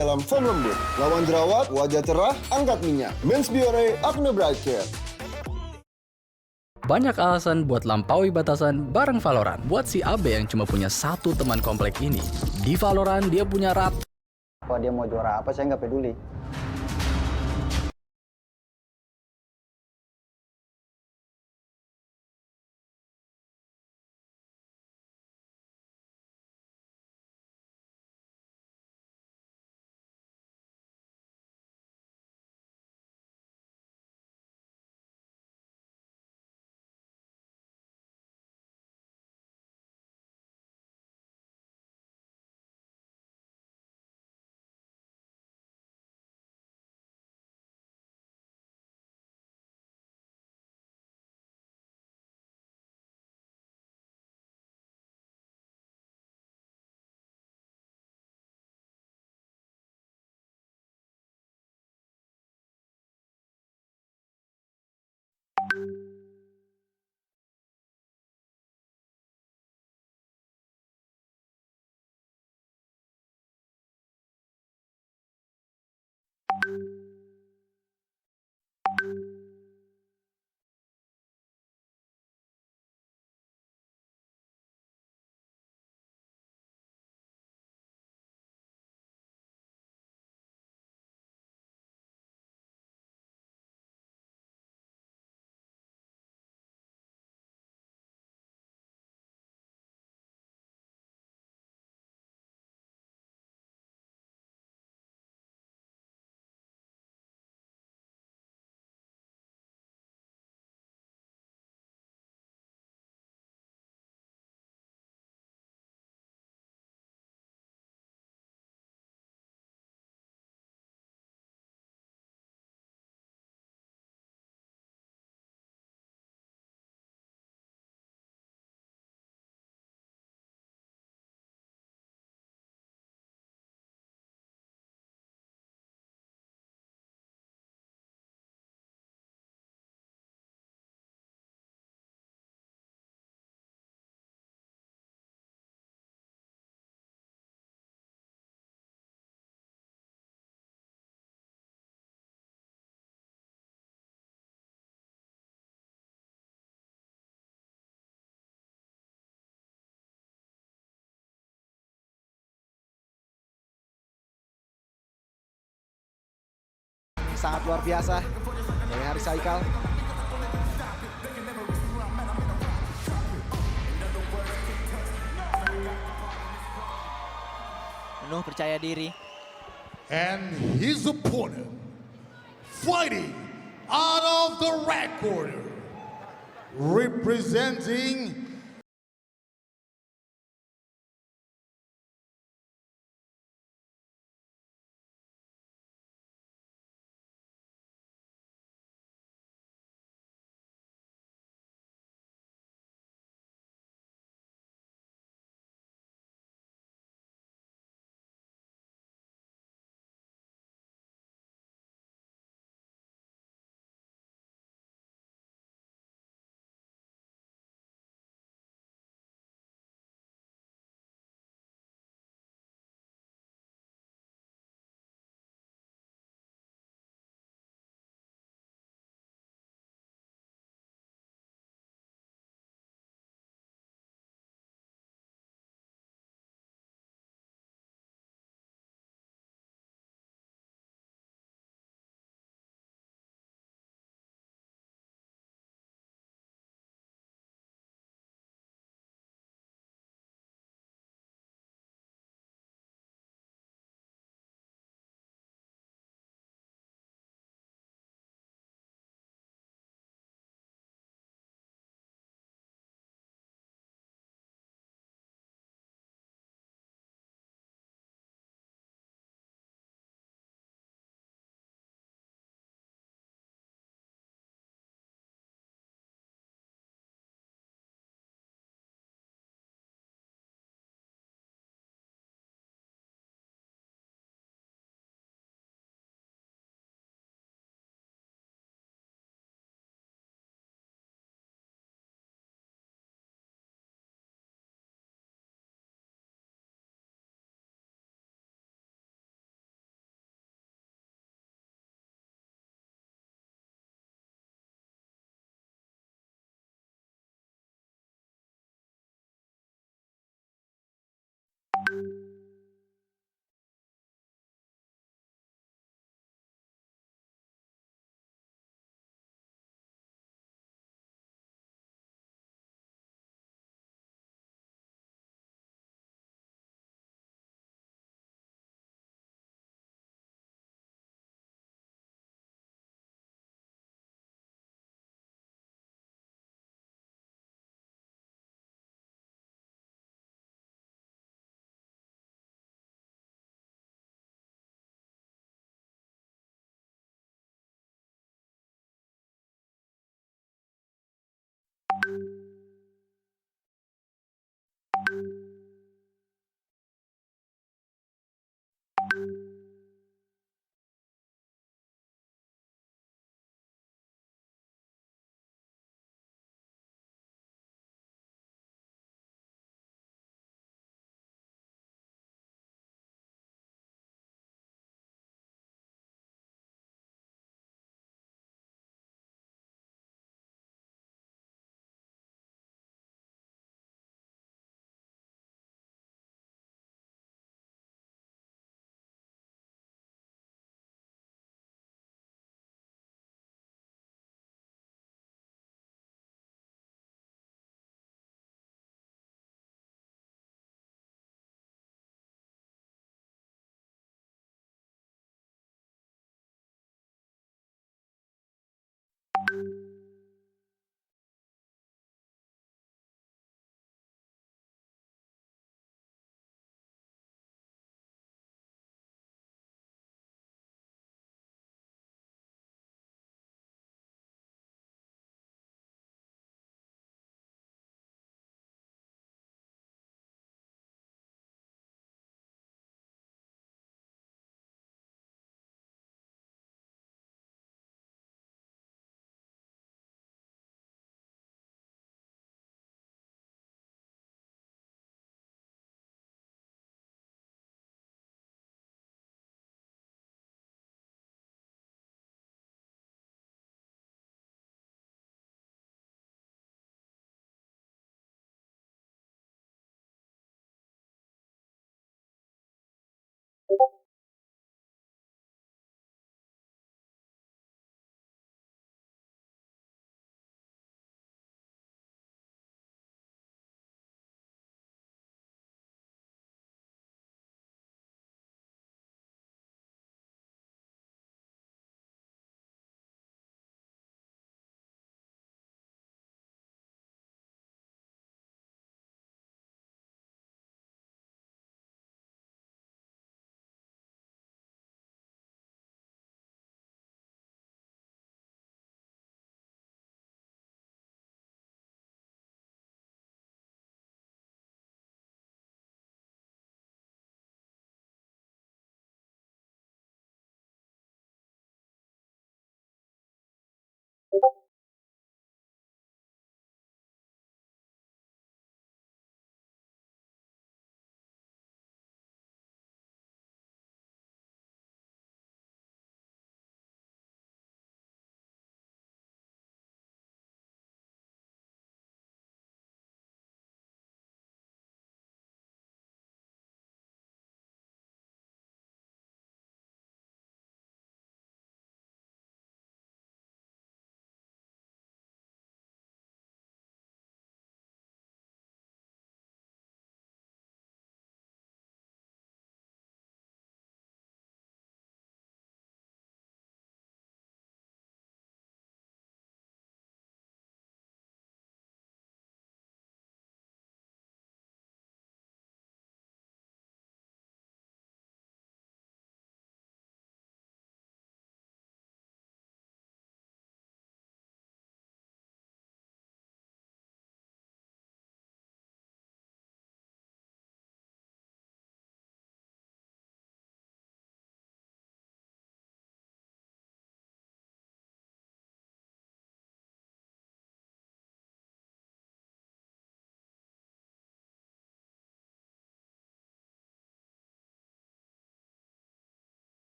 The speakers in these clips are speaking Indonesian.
Dalam foam lembut, lawan jerawat, wajah cerah, angkat minyak. Mens Biore Acne Bright Care. Banyak alasan buat lampaui batasan bareng Valorant. Buat si Abe yang cuma punya satu teman komplek ini, di Valorant dia punya Kalau dia mau juara apa, saya nggak peduli. Sangat luar biasa dari Haris Haikal. Penuh percaya diri. And his opponent, fighting out of the red corner, representing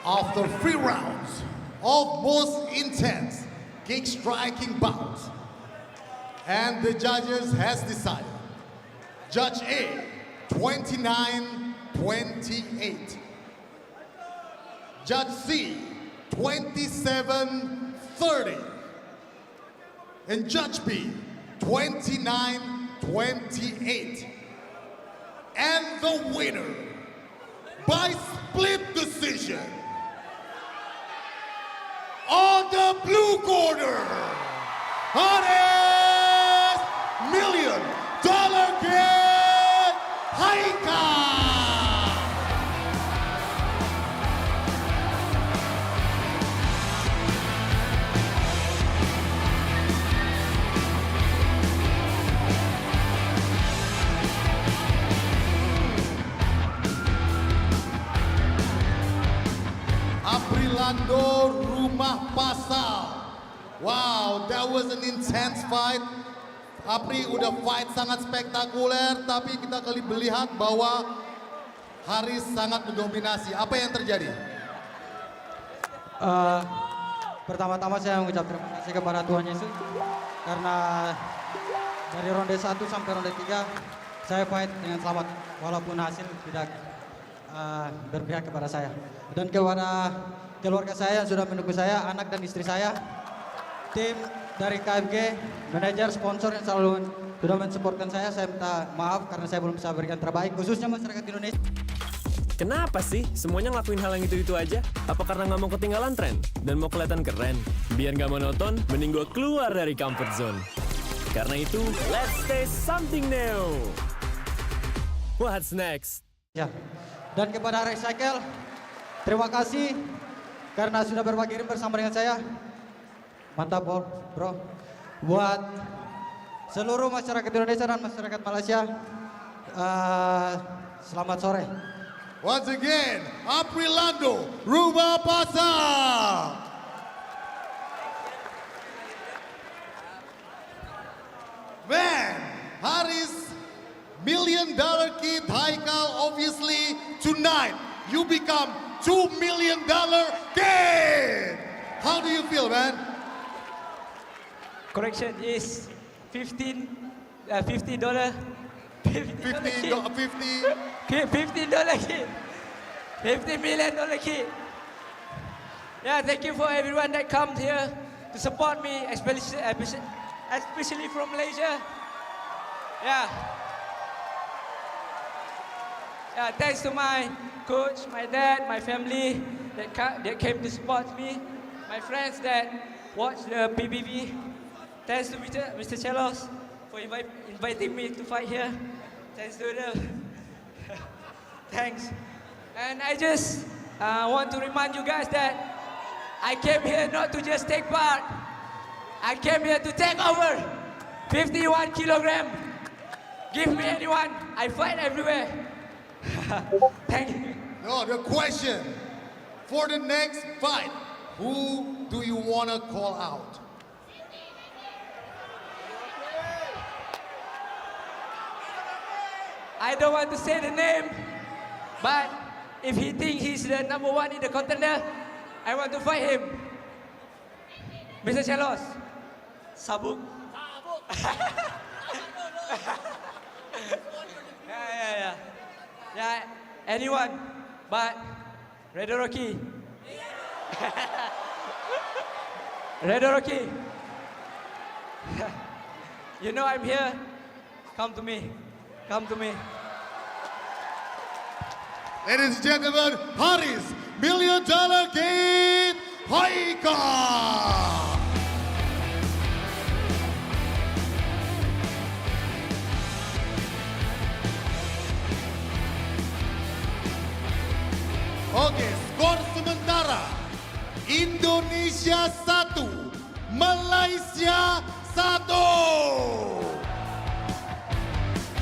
After 3 rounds of most intense kick striking bouts, and the judges has decided. Judge A, 29-28. Judge C, 27-30. And Judge B, 29-28. And the winner, by split decision, on the blue corner, Ares $1 Million Kid Haika. Aprilando Rumah Pasal. Wow, that was an intense fight. Apri udah fight sangat spektakuler, tapi kita kali melihat bahwa Haris sangat mendominasi. Apa yang terjadi? Pertama-tama saya mengucap terima kasih kepada Tuhan Yesus karena dari ronde 1 sampai ronde 3 saya fight dengan selamat walaupun hasil tidak berpihak kepada saya. Dan kepada keluarga saya yang sudah mendukung saya, anak dan istri saya, tim dari KMG, manajer, sponsor yang selalu sudah mensupportkan saya minta maaf karena saya belum bisa berikan terbaik, khususnya masyarakat Indonesia. Kenapa sih semuanya ngelakuin hal yang itu-itu aja? Apa karena nggak mau ketinggalan tren dan mau kelihatan keren? Biar nggak monoton, mending gue keluar dari comfort zone. Karena itu, let's taste something new. What's next? Ya. Dan kepada Recycle, terima kasih karena sudah berbagi ring bersama dengan saya. Mantap bro. Buat seluruh masyarakat Indonesia dan masyarakat Malaysia, selamat sore. Once again, Aprilando Rumah Pasal. Man, Haris $1 Million Kid Haikal, obviously tonight you become $2 million kid. How do you feel, man? Correction is $50. $50 $50. kid. $50 million kid. Yeah, thank you for everyone that come here to support me, especially from Malaysia. Yeah. Yeah, thanks to my coach, my dad, my family that came to support me, my friends that watched the PBB. Thanks to Mr. Chelos for inviting me to fight here. Thanks to the thanks. And I just want to remind you guys that I came here not to just take part. I came here to take over. 51 kilogram. Give me anyone. I fight everywhere. Thank you. No, the question for the next fight, who do you want to call out? I don't want to say the name, but if he thinks he's the number one in the contender, I want to fight him. Mr. Chelos, Sabuk. Yeah, anyone, but Red Rocky. Red Rocky. You know I'm here. Come to me. Come to me. Ladies and gentlemen, Haris $1 Million Kid Haika. Oke, skor sementara Indonesia 1, Malaysia 1.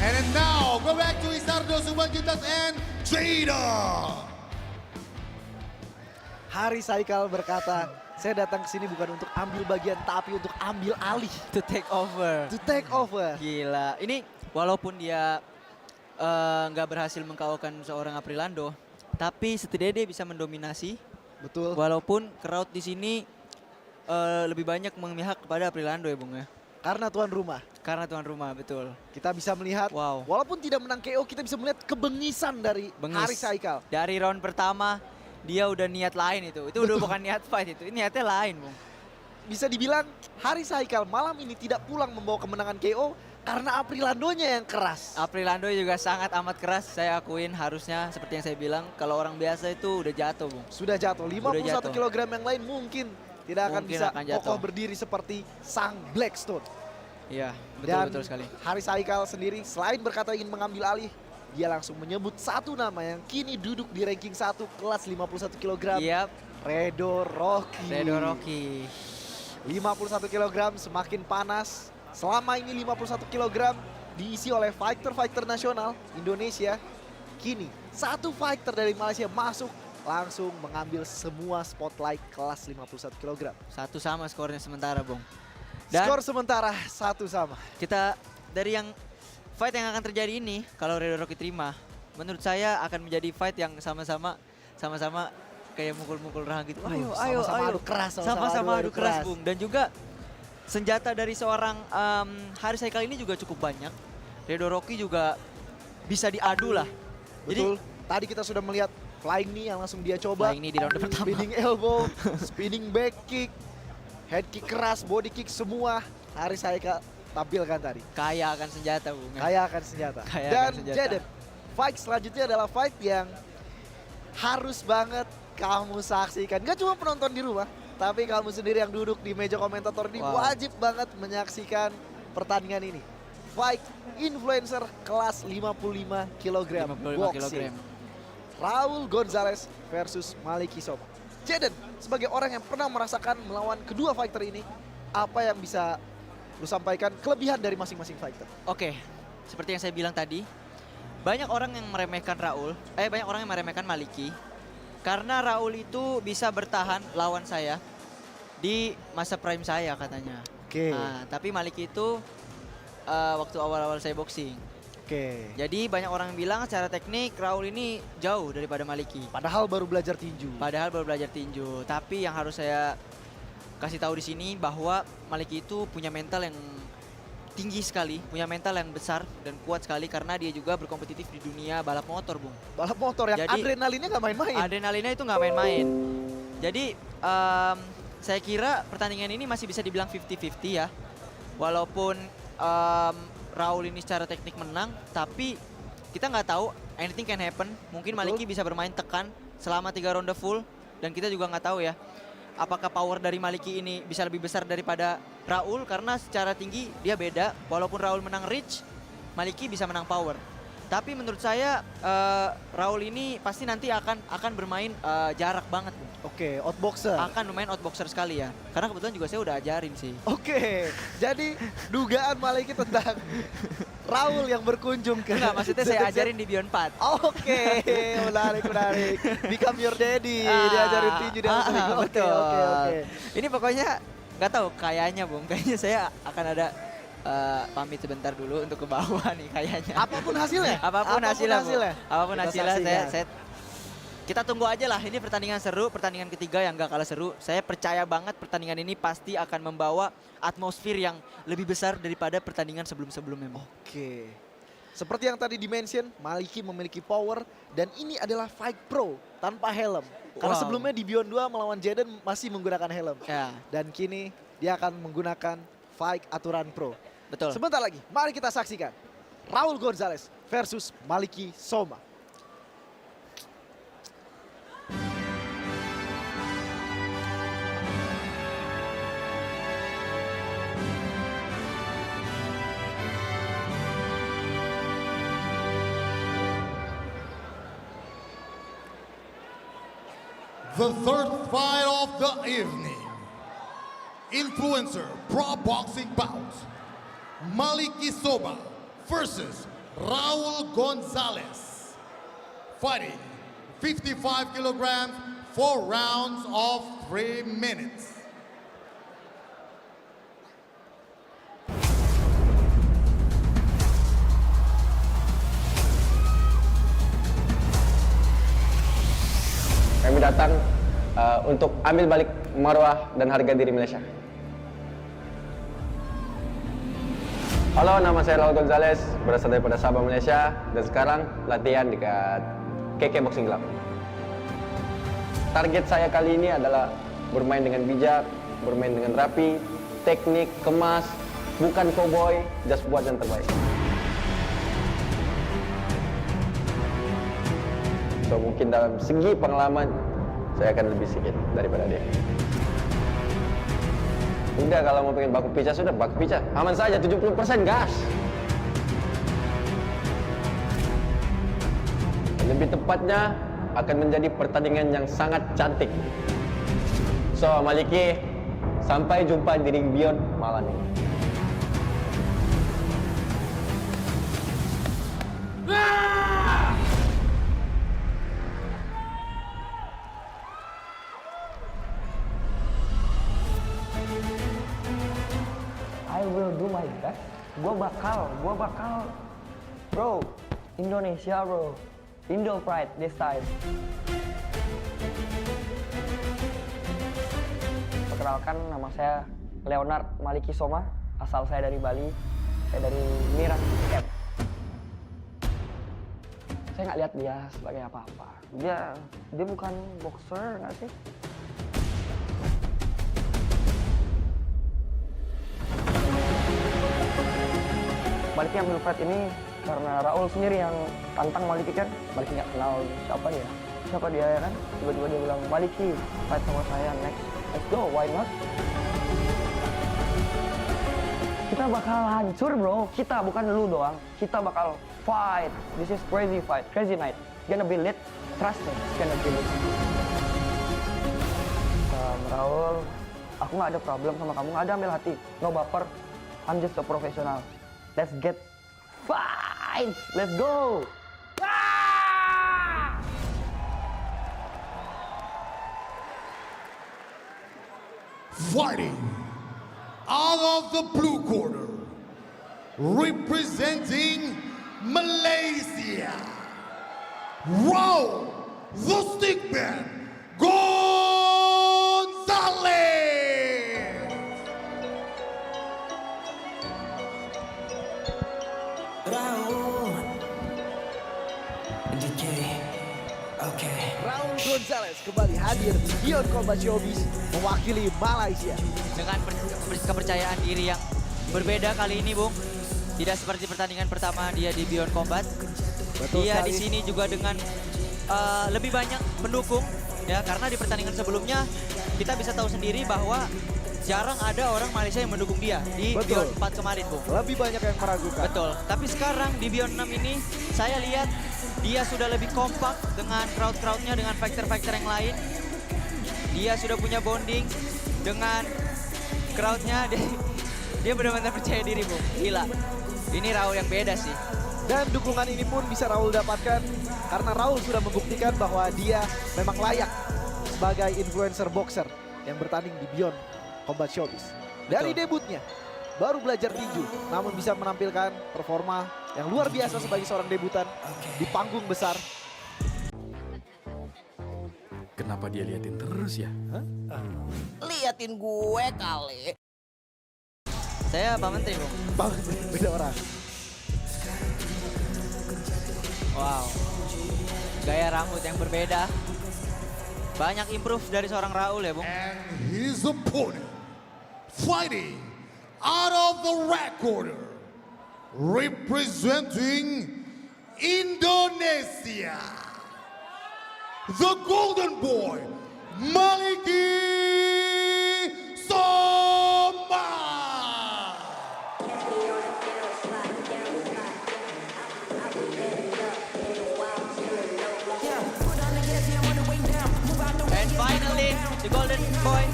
And then now go back to Isardo Subhanjutas and Jada. Haris Haikal berkata, saya datang ke sini bukan untuk ambil bagian tapi untuk ambil alih. To take over. To take over. Gila. Ini walaupun dia nggak berhasil mengkalahkan seorang Aprilando, tapi setidaknya dia bisa mendominasi Betul. Walaupun crowd di sini lebih banyak memihak kepada Aprilando ya Bung ya. Karena tuan rumah. Karena tuan rumah, betul. Kita bisa melihat, Wow. walaupun tidak menang KO, kita bisa melihat kebengisan dari Bengis. Haris Haikal. Dari round pertama dia udah niat lain itu. Itu udah bukan niat fight itu. Ini niatnya lain, Bung. Bisa dibilang Haris Haikal malam ini tidak pulang membawa kemenangan KO karena Aprilandonya yang keras. Aprilando juga sangat amat keras. Saya akuin harusnya seperti yang saya bilang, kalau orang biasa itu udah jatuh, Bung. Sudah jatuh, 51 jatuh. kg yang lain mungkin tidak akan Mungkin bisa akan jatuh. kokoh berdiri seperti sang Blackstone. Iya, Dan betul sekali. Haris Haikal sendiri selain berkata ingin mengambil alih, dia langsung menyebut satu nama yang kini duduk di ranking 1 kelas 51 kg. Iya, Redo Rocky. Redo Rocky. 51 kg semakin panas. Selama ini 51 kg diisi oleh fighter-fighter nasional Indonesia. Kini satu fighter dari Malaysia masuk langsung mengambil semua spotlight kelas 51 kg. Satu sama skornya sementara, Bung. Dan Skor sementara 1 sama. kita dari yang fight yang akan terjadi ini, kalau Redo Rocky terima, menurut saya akan menjadi fight yang sama-sama kayak mukul-mukul rahang gitu. Ayo, Sama-sama ayo. adu keras, Sama-sama adu keras, Bung. Dan juga senjata dari seorang Haris Haikal ini juga cukup banyak. Redo Rocky juga bisa diadu lah. Betul. Tadi kita sudah melihat flying knee yang langsung dia coba. Flying knee di ronde pertama. Spinning elbow, spinning back kick, head kick keras, body kick semua Haris Haikal tampilkan tadi. Kaya akan senjata, Bung. Kaya akan senjata. Kaya Dan akan senjata. Jaden, fight selanjutnya adalah fight yang harus banget kamu saksikan. Gak cuma penonton di rumah, tapi kamu sendiri yang duduk di meja komentator ini Wow. wajib banget menyaksikan pertandingan ini. Fight influencer kelas 55 kg 55 boxing. kg. Raul Gonzalez versus Maliki Soba. Jaden, sebagai orang yang pernah merasakan melawan kedua fighter ini, apa yang bisa lu sampaikan kelebihan dari masing-masing fighter? Oke, seperti yang saya bilang tadi, banyak orang yang meremehkan banyak orang yang meremehkan Maliki. Karena Raul itu bisa bertahan lawan saya di masa prime saya katanya. Oke. Nah, tapi Maliki itu waktu awal-awal saya boxing. Oke. Jadi banyak orang yang bilang secara teknik Raul ini jauh daripada Maliki. Padahal baru belajar tinju. Padahal baru belajar tinju. Tapi yang harus saya kasih tahu di sini bahwa Maliki itu punya mental yang tinggi sekali, punya mental yang besar dan kuat sekali karena dia juga berkompetitif di dunia balap motor, Bung. Balap motor yang Jadi, adrenalinnya nggak main-main. Adrenalinnya itu nggak main-main. Jadi saya kira pertandingan ini masih bisa dibilang 50-50 ya. Walaupun Raul ini secara teknik menang, tapi kita nggak tahu, anything can happen. Mungkin Maliki bisa bermain tekan selama 3 ronde full dan kita juga nggak tahu ya. Apakah power dari Maliki ini bisa lebih besar daripada Raul karena secara tinggi dia beda. Walaupun Raul menang reach, Maliki bisa menang power. Tapi menurut saya Raul ini pasti nanti akan bermain jarak banget, Bung. Oke, outboxer. Akan bermain outboxer sekali ya. Karena kebetulan juga saya udah ajarin sih. Oke, jadi dugaan Maliki tentang Raul yang berkunjung ke Enggak, maksudnya saya ZXZ. ajarin di Beyond 4. Oke, menarik. Become your daddy, diajarin tinju dia sering. Oke, betul. oke. Ini pokoknya nggak tahu kayaknya, Bung. Kayaknya saya akan ada pamit sebentar dulu untuk ke bawah nih kayaknya. Apapun hasilnya. Apapun hasilnya, Bu. Apapun Kita hasilnya saksikan. kita tunggu aja lah. Ini pertandingan seru, pertandingan ketiga yang gak kalah seru. Saya percaya banget pertandingan ini pasti akan membawa atmosfer yang lebih besar daripada pertandingan sebelum-sebelumnya, Bu. Oke. Seperti yang tadi dimention, Maliki memiliki power dan ini adalah fight pro tanpa helm. Karena Wow. sebelumnya di Beyond 2 melawan Jaden masih menggunakan helm. Ya, Dan kini dia akan menggunakan fight aturan pro. betul. Sebentar lagi, mari kita saksikan Raul Gonzalez versus Maliki Soma. The third fight of the evening. Influencer Pro Boxing Bout. Maliki Soba versus Raul Gonzalez. Fighting 55 kilograms, 4 rounds of 3 minutes. Kami datang untuk ambil balik marwah dan harga diri Malaysia. Halo, nama saya Raul Gonzalez, berasal daripada Sabah, Malaysia, dan sekarang latihan dekat KK Boxing Club. Target saya kali ini adalah bermain dengan bijak, bermain dengan rapi, teknik, kemas, bukan cowboy, just buat yang terbaik. So mungkin dalam segi pengalaman, saya akan lebih sedikit daripada dia. Udah, kalau mau pengen baku pecah, sudah baku pecah. Aman saja, 70% gas. Lebih tepatnya, akan menjadi pertandingan yang sangat cantik. So, Maliki, sampai jumpa di ring Beyond malam ini. I will do my best. Gua bakal. Bro, Indonesia bro. Indo Pride this time. Perkenalkan, nama saya Leonard Maliki Soma. Asal saya dari Bali. Saya dari Miras Camp. Saya nggak lihat dia sebagai apa-apa. Dia bukan boxer nggak sih? Maliki ambil fight ini karena Raul sendiri yang tantang Maliki kan. Maliki nggak kenal siapa dia ya kan. Tiba-tiba dia bilang, Maliki fight sama saya next, let's go, why not? Kita bakal hancur bro, kita bukan lu doang. Kita bakal fight, this is crazy fight, crazy night. It's gonna be lit, trust me, it's gonna be lit. Raul, aku nggak ada problem sama kamu, nggak ada ambil hati, no baper. I'm just a professional. Let's get fight! Let's go! Fighting out of the blue corner, representing Malaysia, Raul the Stickman Gonzalez. Raul Gonzalez kembali hadir di Beyond Combat Showbiz mewakili Malaysia. Dengan kepercayaan diri yang berbeda kali ini, Bung. Tidak seperti pertandingan pertama dia di Beyond Combat. Betul dia sekali. di sini juga dengan lebih banyak pendukung, ya, karena di pertandingan sebelumnya kita bisa tahu sendiri bahwa jarang ada orang Malaysia yang mendukung dia di Betul. Beyond 4 kemarin, Bung. Lebih banyak yang meragukan. Betul. Tapi sekarang di Beyond 6 ini saya lihat dia sudah lebih kompak dengan crowd-crowdnya, dengan fighter-fighter yang lain. Dia sudah punya bonding dengan crowdnya. Dia benar-benar percaya diri, Bung. Gila. Ini Raul yang beda sih. Dan dukungan ini pun bisa Raul dapatkan karena Raul sudah membuktikan bahwa dia memang layak sebagai influencer boxer yang bertanding di Beyond Combat Showbiz. Dari debutnya, baru belajar tinju, namun bisa menampilkan performa yang luar biasa sebagai seorang debutan di panggung besar. Kenapa dia liatin terus ya? Liatin gue kali. Saya Pak Menteri, Bung. Pak Menteri, beda orang. Wow. Gaya rambut yang berbeda. Banyak improve dari seorang Raul ya, Bung. And his opponent fighting out of the red corner, representing Indonesia, the Golden Boy, Maliki Soma. And finally, the Golden Boy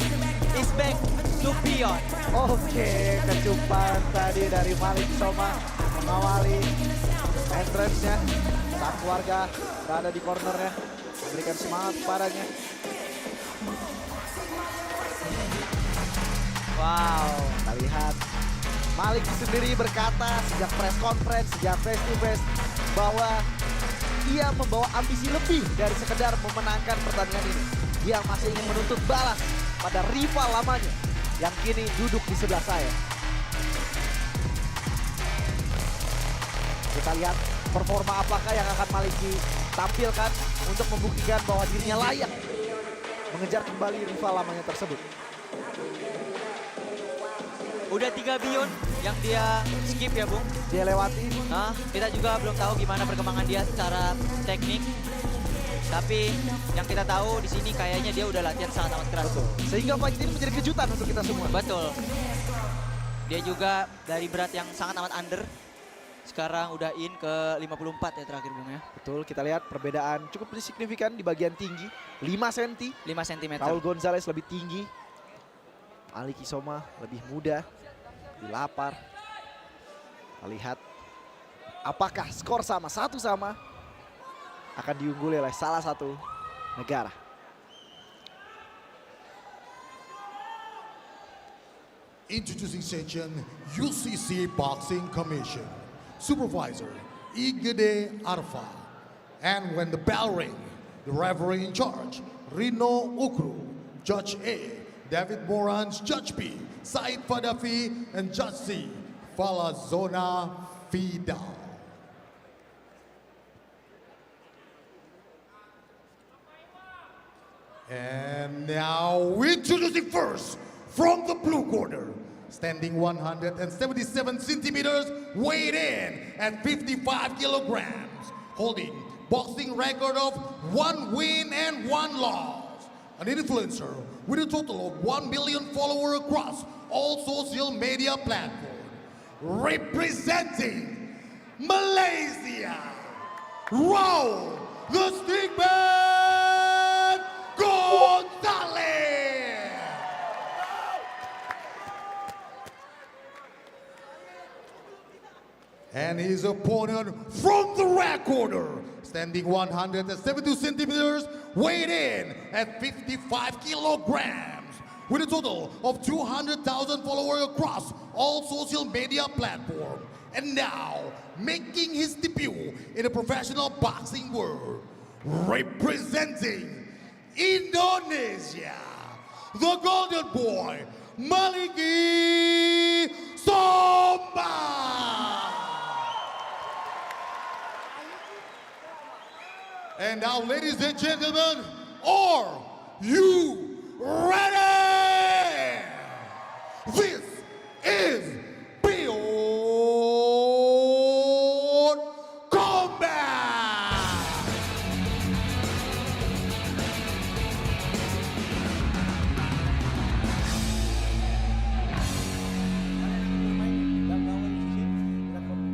is back to Beyond. Oke, kecupan tadi dari Malik Soma mengawali entrance-nya. Sang keluarga berada di cornernya, memberikan semangat kepadanya. Wow. Kita lihat Malik sendiri berkata sejak press conference, sejak face to face bahwa ia membawa ambisi lebih dari sekedar memenangkan pertandingan ini. Dia masih ingin menuntut balas pada rival lamanya yang kini duduk di sebelah saya. Kita lihat performa apakah yang akan Maliki tampilkan untuk membuktikan bahwa dirinya layak mengejar kembali rival lamanya tersebut. Udah 3 beyond yang dia skip ya Bung. Dia lewati. Nah, kita juga belum tahu gimana perkembangan dia secara teknik. Tapi yang kita tahu di sini kayaknya dia udah latihan sangat amat keras. Betul. Sehingga fight ini menjadi kejutan untuk kita semua. Betul. Dia juga dari berat yang sangat amat under. Sekarang udah in ke 54 ya terakhir Bung ya. Betul, kita lihat perbedaan cukup signifikan di bagian tinggi. 5 cm. 5 cm. Raul Gonzalez lebih tinggi. Maliki Soma lebih muda. Lebih lapar. Kita lihat apakah skor sama, 1-1 akan diungguli oleh salah satu negara. Introducing section UCC Boxing Commission. Supervisor Igede Arfa. And when the bell ring, the referee in charge, Rino Ukru, Judge A, David Morans, Judge B, Said Fadafi, and Judge C, Falazona Fidal. And now introducing first from the blue corner, standing 177 centimeters, weighed in at 55 kilograms, holding boxing record of 1 win and 1 loss. An influencer with a total of 1 million followers across all social media platforms. Representing Malaysia, Raul the Stickman Gonzalez. And his opponent from the red corner, standing 172 centimeters, weighed in at 55 kilograms, with a total of 200,000 followers across all social media platforms. And now, making his debut in the professional boxing world, representing Indonesia, the Golden Boy, Maliki Soma. And now, ladies and gentlemen, are you ready? This is Beyond Combat!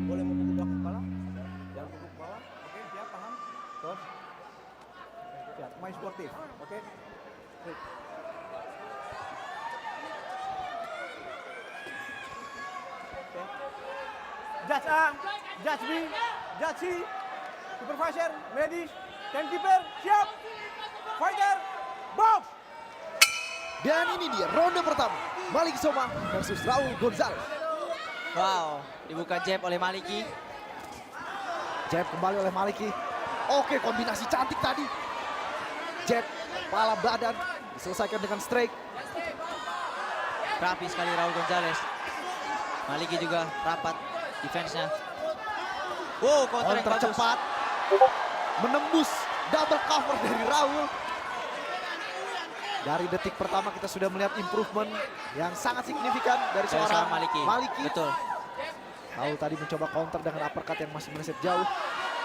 Boleh memukul belakang kepala, jangan pukul kepala. Oke, siap, paham? Terus, siap, main sportif, oke? Judge A, Judge B, Judge C, Supervisor, Medis, Timekeeper, siap, Fighter, box! Dan ini dia ronde pertama, Maliki Soma versus Raul Gonzalez. Wow, dibuka jab oleh Maliki. Jab kembali oleh Maliki. Oke, kombinasi cantik tadi. Jab, kepala badan, diselesaikan dengan strike. Rapi sekali Raul Gonzalez. Maliki juga rapat defense-nya. Wow, counter yang bagus. Cepat. Menembus double cover dari Raul. Dari detik pertama kita sudah melihat improvement yang sangat signifikan dari seorang Maliki. Betul. Raul tadi mencoba counter dengan uppercut yang masih meleset jauh.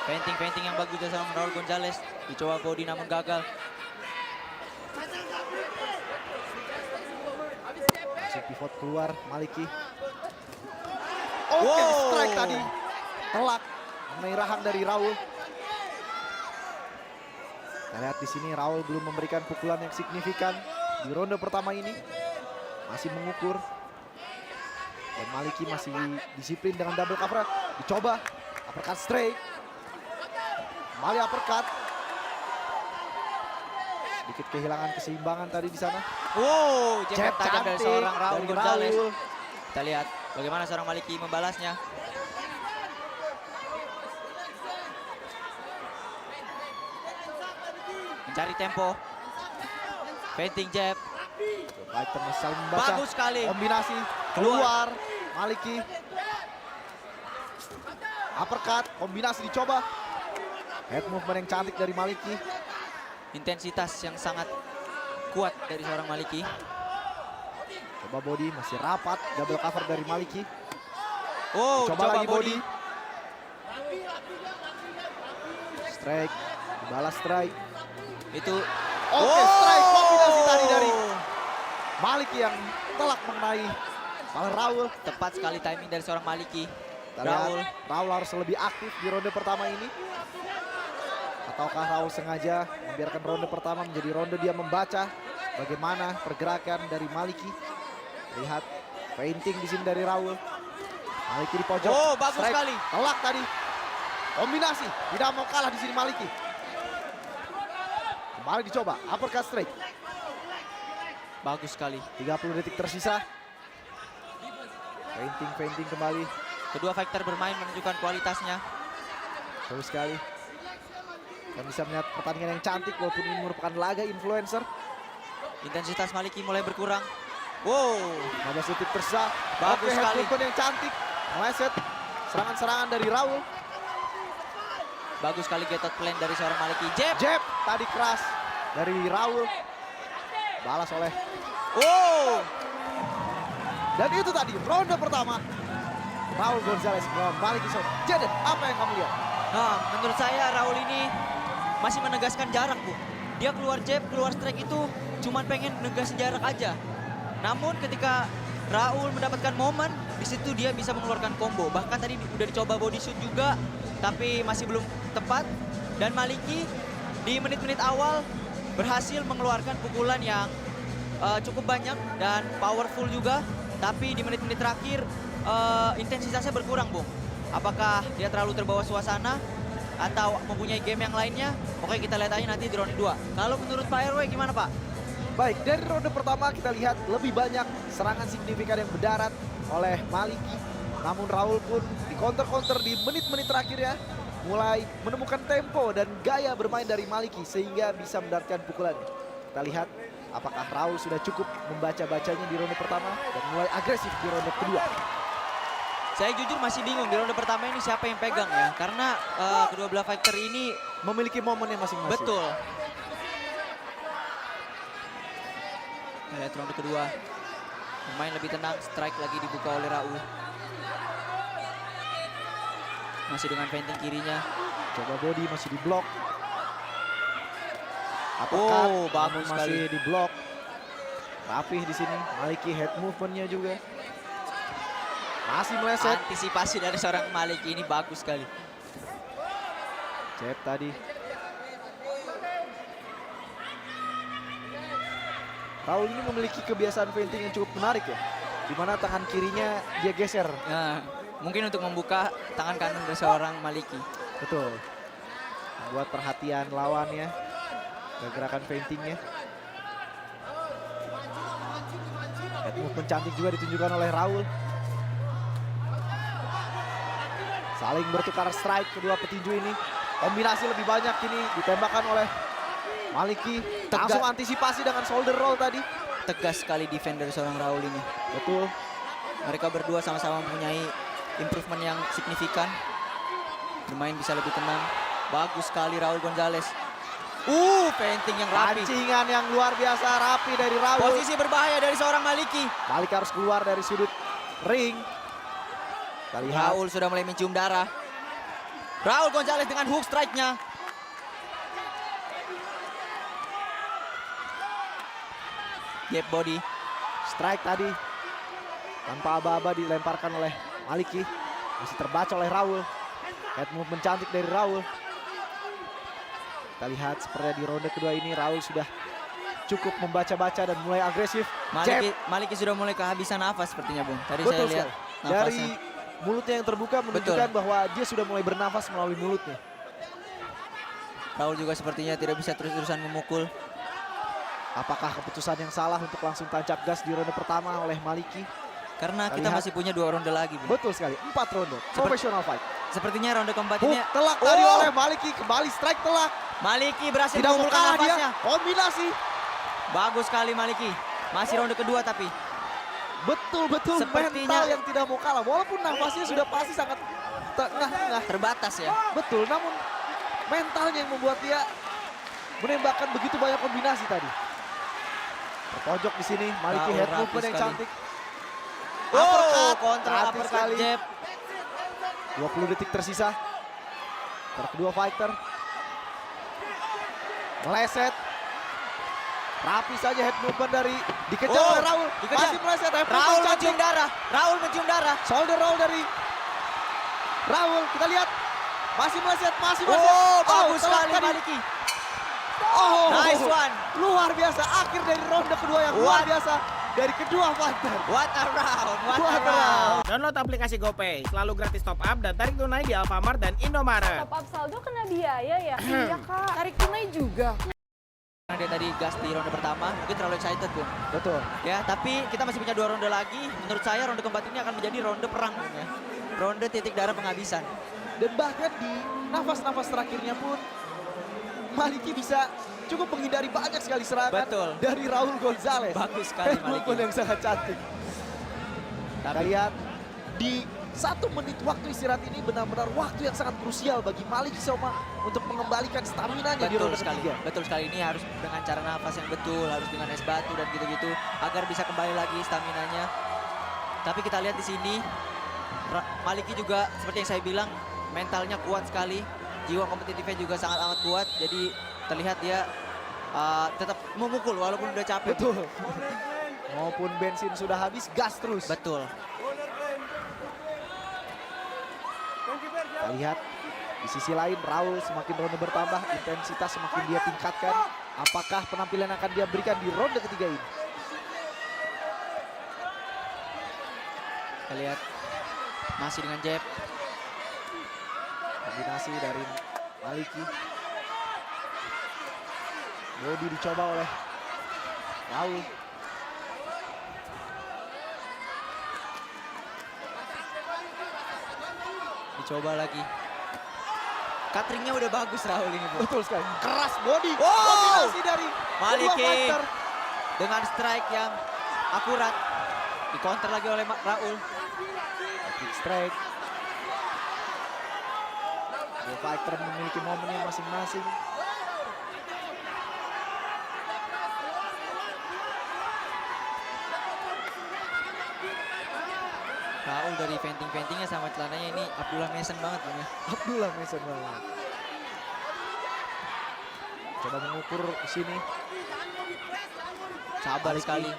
Painting yang bagus dari seorang Raul Gonzalez. Dicoba body namun gagal. Masuk pivot keluar Maliki. Oke, strike tadi. Telak mengenai rahang dari Raul. Kita lihat di sini Raul belum memberikan pukulan yang signifikan di ronde pertama ini. Masih mengukur. Dan Maliki masih disiplin dengan double cover. Dicoba uppercut straight. Kembali uppercut. Sedikit kehilangan keseimbangan tadi di sana. Wow, jab tajam dari seorang Raul dari Gonzalez. Raul. Kita lihat bagaimana seorang Maliki membalasnya. Mencari tempo. Feinting jab. Fighter masih saling membaca. Bagus sekali. Kombinasi. Keluar. Maliki. Uppercut. Kombinasi dicoba. Head movement yang cantik dari Maliki. Intensitas yang sangat kuat dari seorang Maliki. Coba body. Masih rapat. Double cover dari Maliki. Oh, coba lagi body. Strike. Balas strike. Itu. Oke, strike kombinasi tadi dari Maliki yang telak mengenai kepala Raul. Tepat sekali timing dari seorang Maliki. Raul harus lebih aktif di ronde pertama ini. Ataukah Raul sengaja membiarkan ronde pertama menjadi ronde dia membaca bagaimana pergerakan dari Maliki. Lihat feinting di sini dari Raul. Maliki di pojok. Oh, bagus strike. sekali. Telak tadi. Kombinasi, tidak mau kalah di sini Maliki. Kembali dicoba, uppercut straight. Bagus sekali. 30 detik tersisa. Feinting kembali. Kedua fighter bermain menunjukkan kualitasnya. Bagus sekali. Kita bisa melihat pertandingan yang cantik walaupun ini merupakan laga influencer. Intensitas Maliki mulai berkurang. Wow. 15 detik tersisa. Bagus head sekali. movement yang cantik. Meleset. Serangan-serangan dari Raul. Bagus sekali get out plan dari seorang Maliki. Jab tadi keras dari Raul. Balas oleh. Oh. Dan itu tadi ronde pertama. Raul Gonzalez melawan Maliki Son. Jaden, apa yang kamu lihat? Nah, menurut saya Raul ini masih menegaskan jarak, Bu. Dia keluar jab, keluar strike itu cuman pengen menegaskan jarak aja. Namun ketika Raul mendapatkan momen, di situ dia bisa mengeluarkan combo. Bahkan tadi udah dicoba body shoot juga, tapi masih belum tepat. Dan Maliki di menit-menit awal berhasil mengeluarkan pukulan yang cukup banyak dan powerful juga. Tapi di menit-menit terakhir intensitasnya berkurang, Bung. Apakah dia terlalu terbawa suasana atau mempunyai game yang lainnya? Oke, kita lihat aja nanti di ronde 2. Kalau menurut Pak RW gimana, Pak? Baik, dari ronde pertama kita lihat lebih banyak serangan signifikan yang berdarat oleh Maliki. Namun Raul pun di counter-counter di menit-menit terakhirnya mulai menemukan tempo dan gaya bermain dari Maliki sehingga bisa mendaratkan pukulannya. Kita lihat apakah Raul sudah cukup membaca-bacanya di ronde pertama dan mulai agresif di ronde kedua. Saya jujur masih bingung di ronde pertama ini siapa yang pegang ya. Karena kedua belah fighter ini memiliki momennya masing-masing. Betul. Kita lihat ronde kedua. Bermain lebih tenang, strike lagi dibuka oleh Raul. Masih dengan feinting kirinya. Coba body masih di blok. Oh, bagus sekali. Masih di blok. Rapih di sini. Maliki head movementnya juga. Masih meleset. Antisipasi dari seorang Maliki ini bagus sekali. Jab tadi. Raul ini memiliki kebiasaan feinting yang cukup menarik ya. Di mana tangan kirinya dia geser. Nah, mungkin untuk membuka tangan kanan dari seorang Maliki. Betul. Membuat perhatian lawannya. Gerakan feintingnya. Head movement cantik juga ditunjukkan oleh Raul. Saling bertukar strike kedua petinju ini. Kombinasi lebih banyak ini ditembakkan oleh Maliki. Langsung antisipasi dengan shoulder roll tadi. Tegas sekali defend dari seorang Raul ini. Betul. Mereka berdua sama-sama mempunyai improvement yang signifikan. Bermain bisa lebih tenang. Bagus sekali Raul Gonzalez. Feinting yang rapi. Pancingan yang luar biasa rapi dari Raul. Posisi berbahaya dari seorang Maliki. Maliki harus keluar dari sudut ring. Kita lihat. Raul sudah mulai mencium darah. Raul Gonzalez dengan hook strike-nya. Jab body. Strike tadi. Tanpa aba-aba dilemparkan oleh Maliki. Masih terbaca oleh Raul. Head movement cantik dari Raul. Kita lihat seperti di ronde kedua ini Raul sudah cukup membaca-baca dan mulai agresif. Maliki sudah mulai kehabisan nafas sepertinya, Bung. Tadi Betul saya lihat sekali. Dari mulutnya yang terbuka menunjukkan bahwa dia sudah mulai bernafas melalui mulutnya. Raul juga sepertinya tidak bisa terus-terusan memukul. Apakah keputusan yang salah untuk langsung tancap gas di ronde pertama oleh Maliki? Karena kita masih punya 2 ronde lagi, Bung. Betul sekali, 4 ronde. Professional fight. Sepertinya ronde keempat ini telak tadi oleh Maliki, kembali strike telak. Maliki berhasil tidak mengumpulkan kalah nafasnya. Dia. Kombinasi. Bagus sekali Maliki. Masih ronde kedua tapi. Betul-betul Sepertinya- mental yang tidak mau kalah. Walaupun nafasnya sudah pasti sangat tengah-tengah. Terbatas ya. Betul, namun mentalnya yang membuat dia menembakkan begitu banyak kombinasi tadi. Terpojok di sini, Maliki Raul head rapi movement yang sekali. cantik. Oh, kontra cantik uppercut sekali. jab. 20 detik tersisa. Kedua fighter. Meleset. Rapi saja head movement dari dikejar Oh, oleh Raul. dikejar. Masih meleset head Raul movement cantik. mencium darah. Raul mencium darah. Shoulder roll dari Raul. Kita lihat. Masih meleset, masih meleset. Oh, bagus telak sekali tadi. Maliki. Oh, Nice one. Luar biasa. Akhir dari ronde kedua yang luar biasa dari kedua fighter. What a round. What a What a round. round. Download aplikasi GoPay, selalu gratis top up dan tarik tunai di Alfamart dan Indomaret. Top up saldo kena biaya ya? Iya kak. Tarik tunai juga. Karena dia tadi gas di ronde pertama, mungkin terlalu excited Bung. Betul. Ya, tapi kita masih punya 2 ronde lagi. Menurut saya ronde keempat ini akan menjadi ronde perang Bung, ya. Ronde titik darah penghabisan. Dan bahkan di nafas-nafas terakhirnya pun Maliki bisa cukup menghindari banyak sekali serangan Betul. dari Raul Gonzalez. Bagus sekali Head movement Maliki. yang sangat cantik. Kita lihat di 1 menit waktu istirahat ini benar-benar waktu yang sangat krusial bagi Maliki Soma untuk mengembalikan stamina-nya di Betul ronde sekali. ketiga. Betul sekali, ini harus dengan cara nafas yang betul, harus dengan es batu dan gitu-gitu agar bisa kembali lagi staminanya. Tapi kita lihat di sini Maliki juga seperti yang saya bilang mentalnya kuat sekali, jiwa kompetitifnya juga sangat amat kuat. Jadi terlihat dia tetap memukul walaupun udah capek. Betul. Maupun bensin sudah habis, gas terus. Betul. Kita lihat di sisi lain Raul semakin ronde bertambah, intensitas semakin dia tingkatkan. Apakah penampilan akan dia berikan di ronde ketiga ini? Kita lihat masih dengan jab. Kombinasi dari Maliki. Body dicoba oleh Raul. Dicoba lagi. Cateringnya udah bagus Raul ini, Bu. Betul sekali. Keras body. Wow. Kombinasi dari Maliki kedua fighter. dengan strike yang akurat. Dikonter lagi oleh Raul. Big strike. Dua fighter memiliki momennya masing-masing. Raul dari venting-ventingnya sama celananya ini Abdullah Mason banget Bang, ya. Abdullah Mason banget. Coba mengukur di sini. Sabar sekali.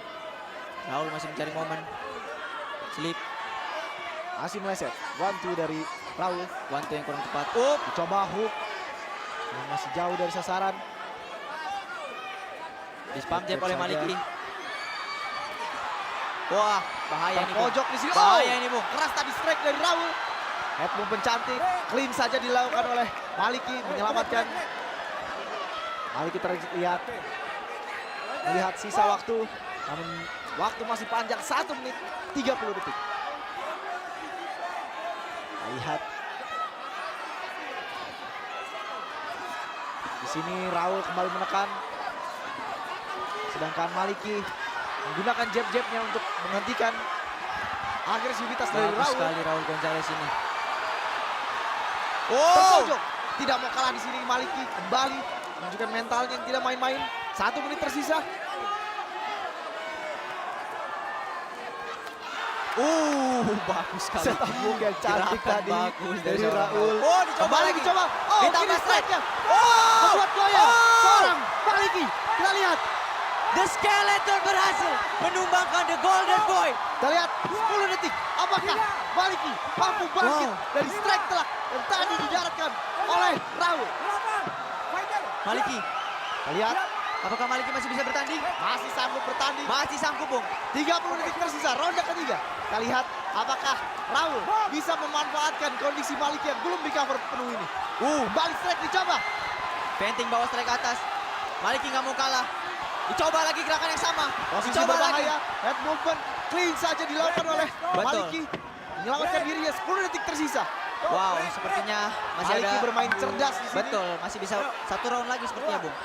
Raul masih mencari momen. Slip. Masih meleset. 1-2 dari Raul. 1-2 yang kurang tepat. Dicoba hook. Yang masih jauh dari sasaran. Di spam jab oleh Maliki. Wah, bahaya ini, Bung. Pojok di sini. Bahaya ini, Bung. Keras tadi strike dari Raul. Head movement cantik. Clean saja dilakukan oleh Maliki menyelamatkan. Maliki terlihat melihat sisa waktu. Namun waktu masih panjang 1 menit 30 detik. Kita lihat. Di sini Raul kembali menekan. Sedangkan Maliki menggunakan jab-jabnya untuk menghentikan agresivitas dari Bagus Raul. sekali Raul Gonzalez ini. Terpojok. Tidak mau kalah di sini Maliki kembali menunjukkan mentalnya yang tidak main-main. 1 menit tersisa. Bagus sekali. Setup hook yang cantik Gerakan tadi bagus dari seorang Raul. Oh, dicoba Kembali lagi. dicoba. Oh, Ditambah kiri strike. strike-nya. Membuat goyang. Seorang Maliki. Kita lihat. The Skeleton berhasil menumbangkan The Golden Boy. Kita lihat 10 detik. Apakah Maliki mampu bangkit dari strike telak yang tadi didaratkan oleh Raul? Maliki. Kita lihat. Apakah Maliki masih bisa bertanding? Masih sanggup bertanding. Masih sanggup, Bung. 30 detik tersisa ronde ketiga. Kita lihat apakah Raul bisa memanfaatkan kondisi Maliki yang belum di cover penuh ini. Balik strike dicoba. Venting bawah strike atas. Maliki nggak mau kalah. Dicoba lagi gerakan yang sama. Posisi Dicoba berbahaya. lagi. Head movement clean saja dilakukan oleh Betul. Maliki. Menyelamatkan dirinya 10 detik tersisa. Wow, sepertinya masih Maliki ada. bermain cerdas di sini. Betul, masih bisa 1 round lagi sepertinya, Bung.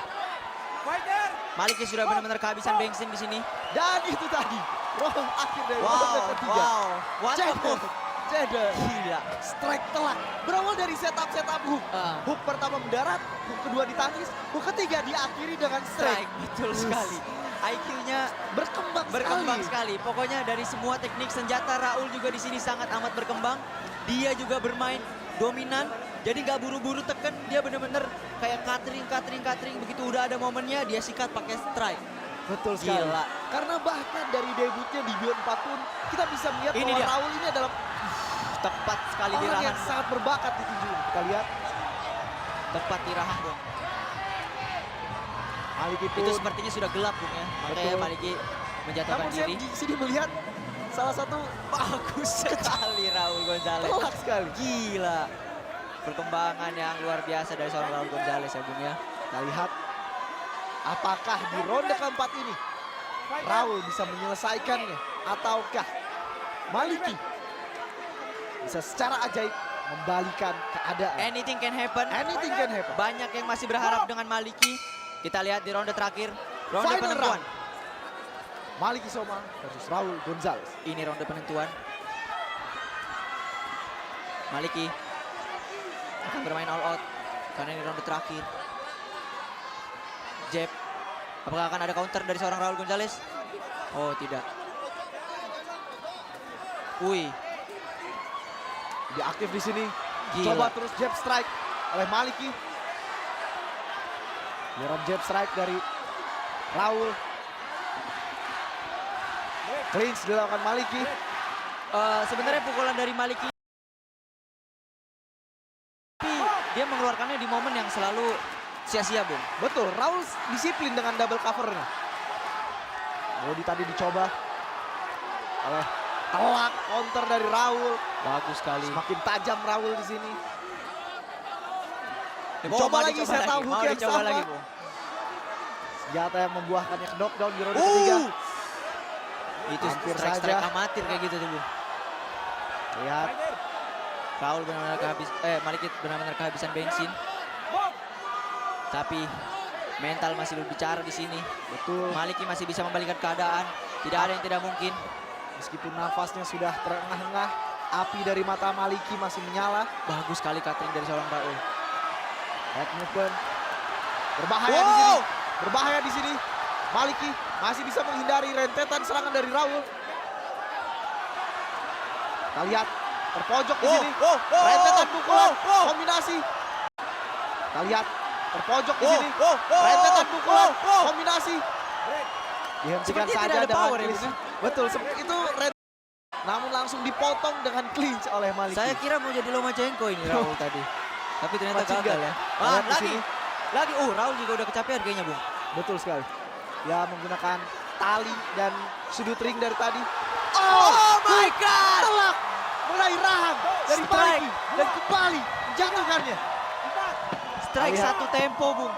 Maliki sudah benar-benar kehabisan bensin di sini. Dan itu tadi round akhir dari Wow, ronde ketiga. wow. What a move. Jeder. Gila. Strike telak. Berawal dari setup hook. Hook pertama mendarat, hook kedua ditangis, hook ketiga diakhiri dengan strike. Betul sekali. IQ-nya berkembang sekali. Pokoknya dari semua teknik senjata Raul juga di sini sangat amat berkembang. Dia juga bermain dominan. Jadi nggak buru-buru teken, dia bener-bener kayak catering. Begitu udah ada momennya, dia sikat pakai strike. Betul sekali. Gila. Karena bahkan dari debutnya di Beyond 4 pun kita bisa melihat Ini bahwa dia. Raul ini adalah Tepat sekali di orang yang rahang. sangat berbakat di tinju. Kita lihat Tepat di rahang, Bung. Maliki pun. Itu sepertinya sudah gelap, Bung ya. Makanya Betul. Maliki menjatuhkan Namun saya diri. di sini melihat salah satu Bagus sekali Raul Gonzalez. telak sekali. Gila. Perkembangan yang luar biasa dari seorang Raul Gonzalez ya, Bung ya. Kita lihat apakah di ronde keempat ini Raul bisa menyelesaikannya ataukah Maliki bisa secara ajaib membalikan keadaan. Anything can happen. Anything can happen. Banyak yang masih berharap dengan Maliki. Kita lihat di ronde terakhir. Ronde Final penentuan. round. Maliki Soma versus Raul Gonzalez. Ini ronde penentuan. Maliki akan bermain all out karena ini ronde terakhir. Jab. Apakah akan ada counter dari seorang Raul Gonzalez? Oh, tidak. Wih. Dia aktif di sini. Gila. Coba terus jab strike oleh Maliki. Giliran jab strike dari Raul. Clinch dilakukan Maliki. Sebenarnya pukulan dari Maliki, tapi dia mengeluarkannya di momen yang selalu sia-sia, Bung. Betul, Raul disiplin dengan double covernya. Body tadi dicoba oleh telak counter dari Raul. Bagus sekali. Semakin tajam Raul di sini. Mau lagi dicoba saya tahu Mau yang dicoba sama. lagi, Bung. Senjata yang membuahkannya ke knockdown di ronde ketiga. Itu Hampir strike saja. amatir kayak gitu tuh, Bung. Lihat. Raul benar-benar Maliki benar-benar kehabisan bensin. Tapi mental masih berbicara di sini. Betul. Maliki masih bisa membalikan keadaan. Tidak ada yang tidak mungkin. Meskipun nafasnya sudah terengah-engah, api dari mata Maliki masih menyala. Bagus sekali catering dari seorang Raul. Head movement. Berbahaya di sini. Berbahaya di sini. Maliki masih bisa menghindari rentetan serangan dari Raul. Kita lihat terpojok di sini. Rentetan pukulan kombinasi. Kita lihat terpojok di sini. Rentetan pukulan kombinasi. Dihentikan Sepertinya saja tidak ada dengan power ya, clinch. Bung. Betul, itu namun langsung dipotong dengan clinch oleh Maliki. Saya kira mau jadi Lomachenko ini Raul tadi. Tapi ternyata Machinga. gagal ya. Lihat di Lagi. sini. Lagi. Raul juga udah kecapean kayaknya, Bung. Betul sekali. Ya menggunakan tali dan sudut ring dari tadi. Oh my God! Telak meraih rahang dari Strike. Maliki dan kembali menjatuhkannya. Strike Lihat. satu tempo, Bung.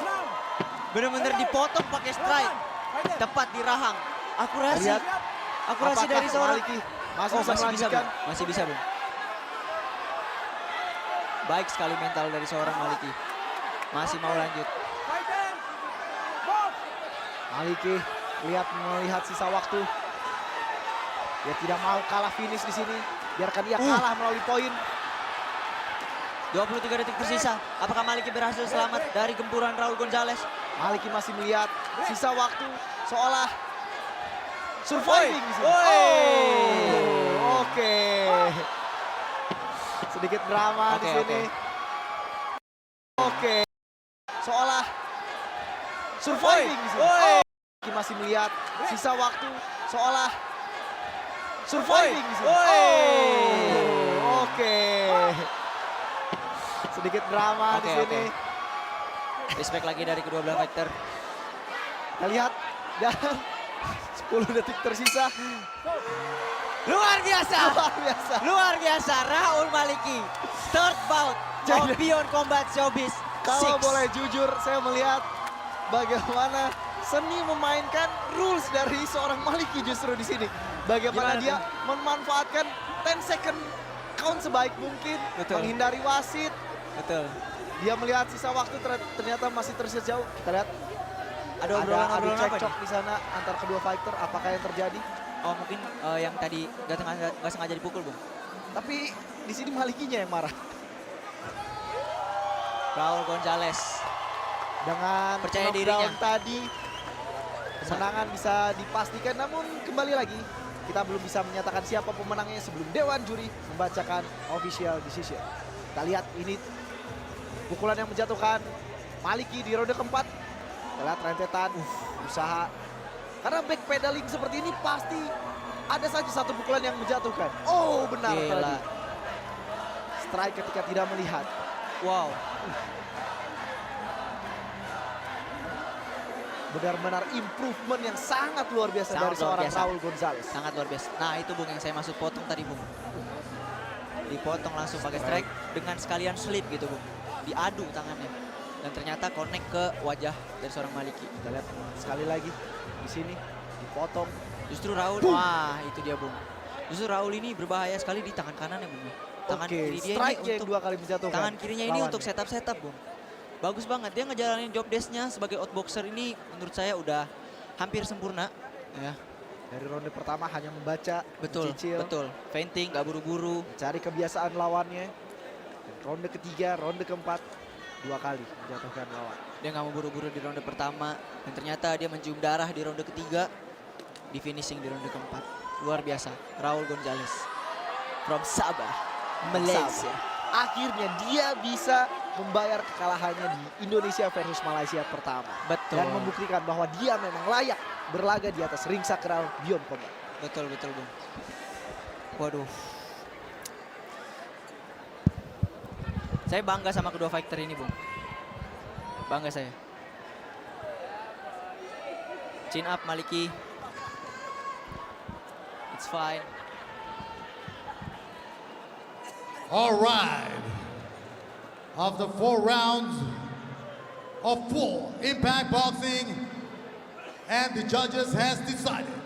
Benar-benar dipotong pakai strike. Tepat di rahang. Akurasi. Lihat. Akurasi Apakah dari seorang Maliki masih bisa melanjutkan? Bung. Masih bisa, Bung. Baik sekali mental dari seorang Maliki. Masih mau lanjut. Maliki melihat sisa waktu. Dia tidak mau kalah finish di sini. Biarkan dia kalah melalui poin. 23 detik tersisa. Apakah Maliki berhasil selamat dari gempuran Raul Gonzalez? Maliki masih melihat sisa waktu seolah surviving di sini. Oke. Sedikit drama di sini. Oke. Seolah surviving di sini. Maliki masih melihat sisa waktu seolah surviving di sini. Oke. Sedikit drama di sini. Respect lagi dari kedua belah fighter. Kita lihat dan 10 detik tersisa. Luar biasa. Luar biasa. Luar biasa. Raul Maliki. Third bout of Beyond Combat Showbiz. Kalau 6. boleh jujur, saya melihat bagaimana seni memainkan rules dari seorang Maliki justru di sini. Bagaimana Gimana dia tuh? memanfaatkan 10 second count sebaik mungkin, Betul. menghindari wasit. Betul. Dia melihat sisa waktu ternyata masih tersisa jauh. Kita lihat Ada obrolan adu apa cekcok nih? di sana antar kedua fighter. Apakah yang terjadi? Oh mungkin yang tadi nggak sengaja dipukul, Bung. Tapi di sini Malikinya yang marah. Raul Gonzalez Dengan percaya knockdown dirinya tadi, kemenangan bisa dipastikan. Namun kembali lagi, kita belum bisa menyatakan siapa pemenangnya sebelum Dewan Juri membacakan official decision. Kita lihat ini pukulan yang menjatuhkan Maliki di ronde keempat. Kita lihat rentetan, usaha. Karena backpedaling seperti ini pasti ada saja satu pukulan yang menjatuhkan. Oh benar tadi. Strike ketika tidak melihat. Wow. Benar-benar improvement yang sangat luar biasa Sangat dari luar seorang biasa. Raul Gonzalez. Sangat luar biasa. Nah itu Bung yang saya maksud potong tadi Bung. Dipotong langsung pakai strike dengan sekalian slip gitu Bung. Diadu tangannya. Dan ternyata connect ke wajah dari seorang Maliki. Kita lihat sekali lagi di sini dipotong. Justru Raul, wah itu dia Bung. Justru Raul ini berbahaya sekali di tangan kanan ya Bung. Tangan kiri dia strike ini yang untuk dua kali menjatuhkan. tangan kirinya ini lawannya. untuk setup Bung. Bagus banget dia ngejalanin job desk-nya sebagai outboxer ini menurut saya udah hampir sempurna ya. Dari ronde pertama hanya membaca, Betul, mencicil, betul. Fainting, gak buru-buru. cari kebiasaan lawannya. Dan ronde ketiga, ronde keempat, dua kali menjatuhkan lawan. Dia gak mau buru-buru di ronde pertama. Dan ternyata dia mencium darah di ronde ketiga. Di finishing di ronde keempat. Luar biasa. Raul Gonzalez. From Sabah, Malaysia. Akhirnya dia bisa membayar kekalahannya di Indonesia versus Malaysia pertama. Betul. Dan membuktikan bahwa dia memang layak berlaga di atas ring sakral Beyond Combat. Betul, betul Bung. Waduh. Saya bangga sama kedua fighter ini Bung. Bangga saya. Chin up Maliki. It's fine. All right. After 4 rounds of full Impact Boxing, and the judges has decided,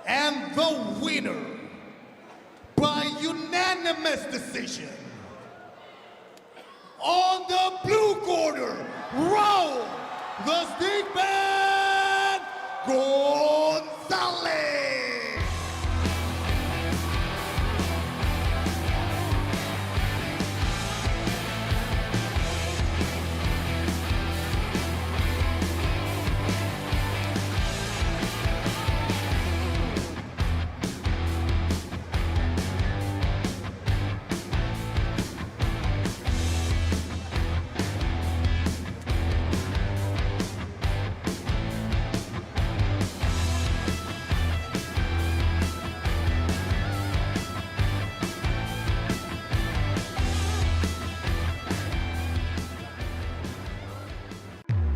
and the winner by unanimous decision on the blue corner, Raul the Stickman Gonzalez.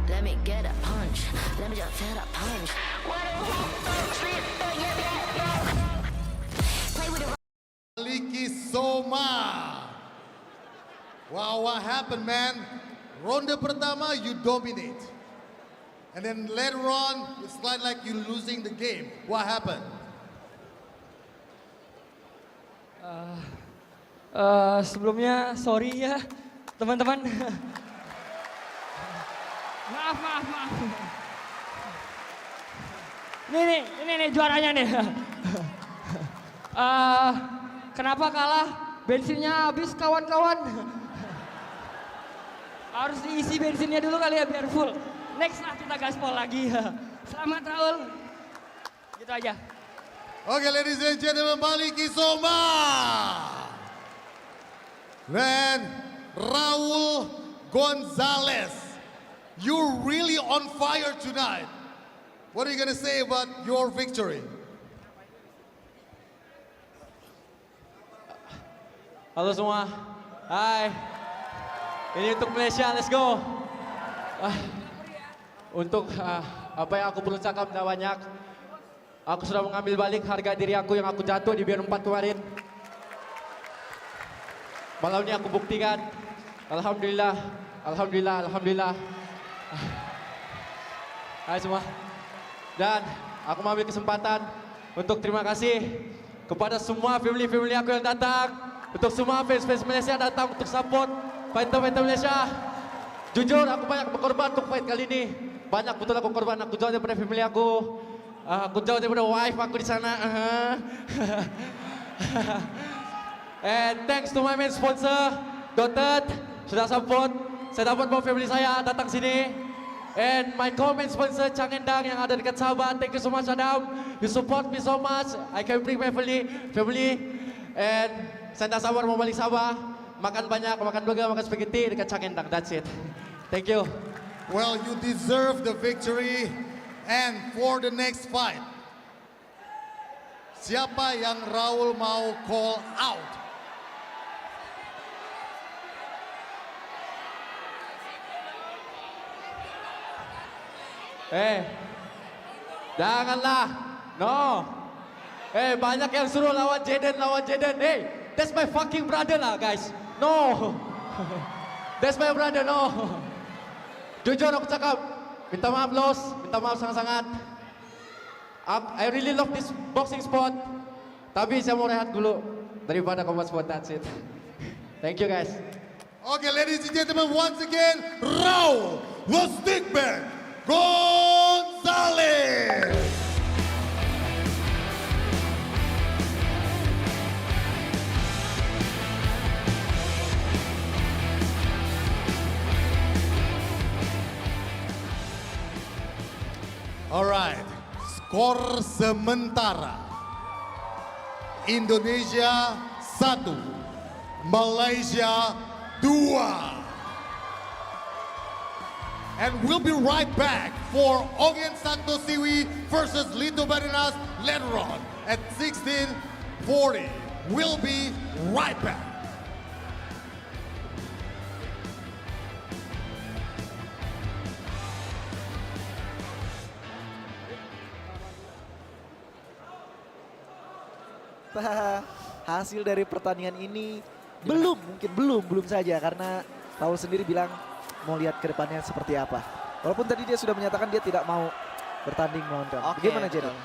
Let me get a punch. Let me just feel a punch. Play with it. Maliki Soma. Wow, what happened, man? Ronde pertama, you dominate. And then later on, it's like you losing the game. What happened? Sebelumnya sorry ya teman-teman. Maaf. Ini juaranya nih. Kenapa kalah? Bensinnya habis kawan-kawan. Harus diisi bensinnya dulu kali ya biar full. Next lah kita gaspol lagi. Selamat Raul. Gitu aja. Okay, ladies and gentlemen, Maliki Soma. Then Raul Gonzalez. You're really on fire tonight. What are you going to say about your victory? Halo semua. Hai. Ini untuk Malaysia, let's go. Untuk apa yang aku perlu cakap tidak banyak. Aku sudah mengambil balik harga diri aku yang aku jatuh di Beyond 4 kemarin. Malam ini aku buktikan. Alhamdulillah. Hai semua. Dan aku mengambil kesempatan untuk terima kasih kepada semua family aku yang datang. Untuk semua fans Malaysia yang datang untuk support fighter Malaysia. Jujur aku banyak berkorban untuk fight kali ini. banyak betul aku korban, aku jauh daripada family aku. Aku jauh daripada wife aku di sana. And thanks to my main sponsor, Dotet, sudah support. Saya dapat bawa family saya datang sini. And my co-main sponsor, Chang Endang yang ada dekat Sabah. Thank you so much, Adam. You support me so much. I can bring my family. And saya tak sabar mau balik Sabah. Makan banyak, makan burger, makan spaghetti dekat Chang Endang. That's it. Thank you. Well, you deserve the victory. And for the next fight, siapa yang Raul mau call out? Janganlah. No. Banyak yang suruh lawan Jaden. That's my fucking brother lah, guys. No. That's my brother, no. Jujur aku cakap, minta maaf Los, minta maaf sangat-sangat. I really love this boxing sport. Tapi saya mau rehat dulu daripada combat sport, that's it. Thank you guys. Okay, ladies and gentlemen, once again, Raul, the Stickman Gonzalez. Alright, skor sementara Indonesia 1, Malaysia 2. And we'll be right back for Ongen Saktosiwi versus Lito Barinas later on at 16:40. We'll be right back. Hasil dari pertandingan ini belum saja karena Raul sendiri bilang mau lihat ke depannya seperti apa. Walaupun tadi dia sudah menyatakan dia tidak mau bertanding melawan Ram. Bagaimana Jaden?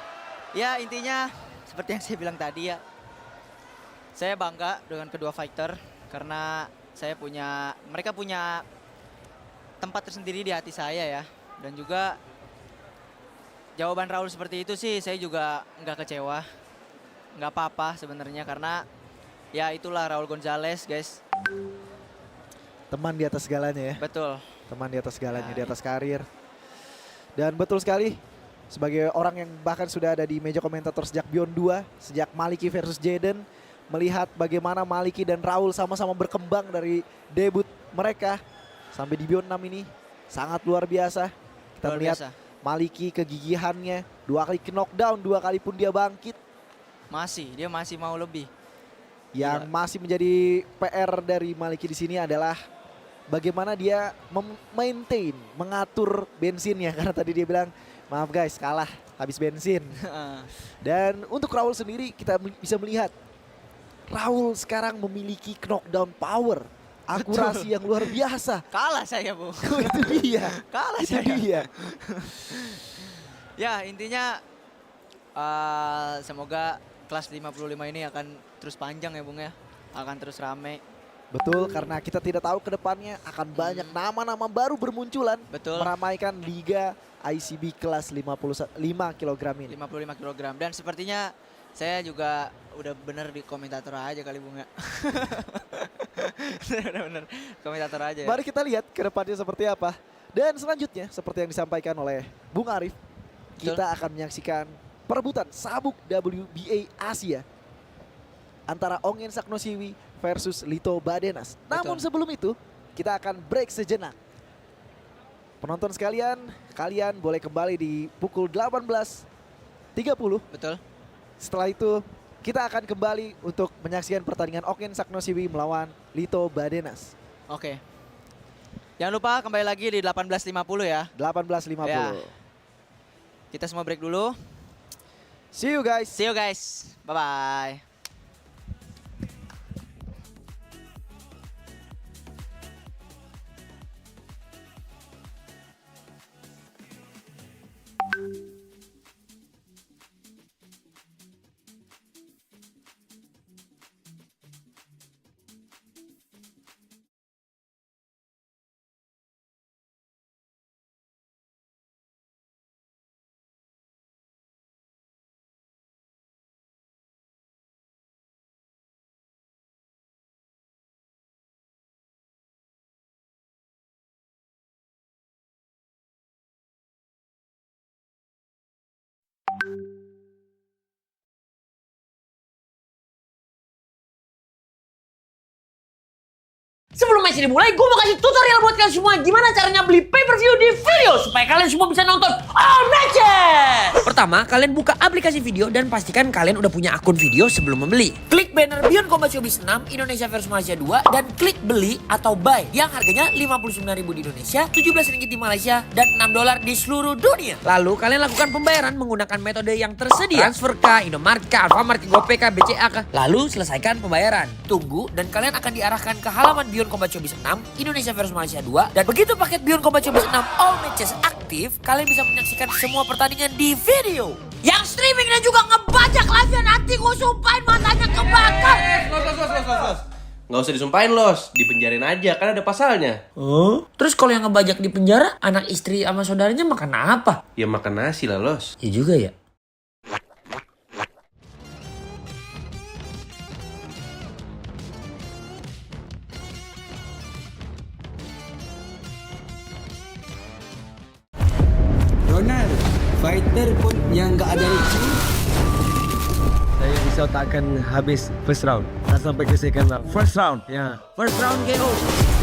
Ya intinya seperti yang saya bilang tadi ya. Saya bangga dengan kedua fighter karena mereka punya tempat tersendiri di hati saya ya. Dan juga jawaban Raul seperti itu sih saya juga nggak kecewa. Nggak apa-apa sebenarnya karena ya itulah Raul Gonzalez guys. Teman di atas segalanya ya. Betul. Teman di atas segalanya, di atas karir. Dan betul sekali sebagai orang yang bahkan sudah ada di meja komentator sejak Beyond 2, sejak Maliki versus Jaden, melihat bagaimana Maliki dan Raul sama-sama berkembang dari debut mereka sampai di Beyond 6 ini sangat luar biasa. Kita melihat Maliki kegigihannya, 2 kali ke knockdown, 2 kali pun dia bangkit. Dia masih mau lebih. Yang masih menjadi PR dari Maliki di sini adalah bagaimana dia maintain, mengatur bensinnya. Karena tadi dia bilang, maaf guys kalah, habis bensin. Dan untuk Raul sendiri kita bisa melihat, Raul sekarang memiliki knockdown power. Akurasi yang luar biasa. Kalah saya bu. Itu dia. Kalah itu saya. dia. Ya intinya semoga kelas 55 ini akan terus panjang ya Bung ya. Akan terus rame. Betul, karena kita tidak tahu ke depannya akan banyak nama-nama baru bermunculan. Betul. Meramaikan Liga ICB kelas 55 kg ini. 55 kg. Dan sepertinya saya juga udah bener di komentator aja kali Bung ya. Udah bener komentator aja ya. Mari kita lihat ke depannya seperti apa. Dan selanjutnya seperti yang disampaikan oleh Bung Arif, kita akan menyaksikan perebutan sabuk WBA Asia antara Ongen Saktosiwi versus Lito Badenas. Namun sebelum itu kita akan break sejenak. Penonton sekalian, kalian boleh kembali di pukul 18.30. Betul. Setelah itu kita akan kembali untuk menyaksikan pertandingan Ongen Saktosiwi melawan Lito Badenas. Oke. Jangan lupa kembali lagi di 18.50 ya. 18.50. Ya. Kita semua break dulu. See you guys. See you guys. Bye-bye. Sebelum match ini mulai, gue mau kasih tutorial buat kalian semua gimana caranya beli pay-per-view di video supaya kalian semua bisa nonton all matches. Pertama, kalian buka aplikasi video dan pastikan kalian udah punya akun video sebelum membeli. Klik banner Beyond Combat Showbiz 6 Indonesia vs Malaysia 2 dan klik beli atau buy yang harganya 59.000 di Indonesia, 17 ringgit di Malaysia dan $6 di seluruh dunia. Lalu kalian lakukan pembayaran menggunakan metode yang tersedia. Transfer K, Indomaret K, Alfamart, GoPay K, BCA K. Lalu selesaikan pembayaran. Tunggu dan kalian akan diarahkan ke halaman Beyond Combat Showbiz 6 Indonesia vs Malaysia 2 dan begitu paket Beyond Combat Showbiz 6 all matches aktif, kalian bisa menyaksikan semua pertandingan di video. Yang streaming dan juga ngebajak live-nya nanti gue sumpahin matanya kebakar. Nggak usah disumpahin Los, dipenjarin aja kan ada pasalnya. Oh? Terus kalau yang ngebajak di penjara, anak istri sama saudaranya makan apa? Ya makan nasi lah Los. Ya juga ya. Ronald, fighter pun yang nggak ada reaching. Saya bisa takkan habis first round. Tak sampai ke second round. First round, ya. First round KO.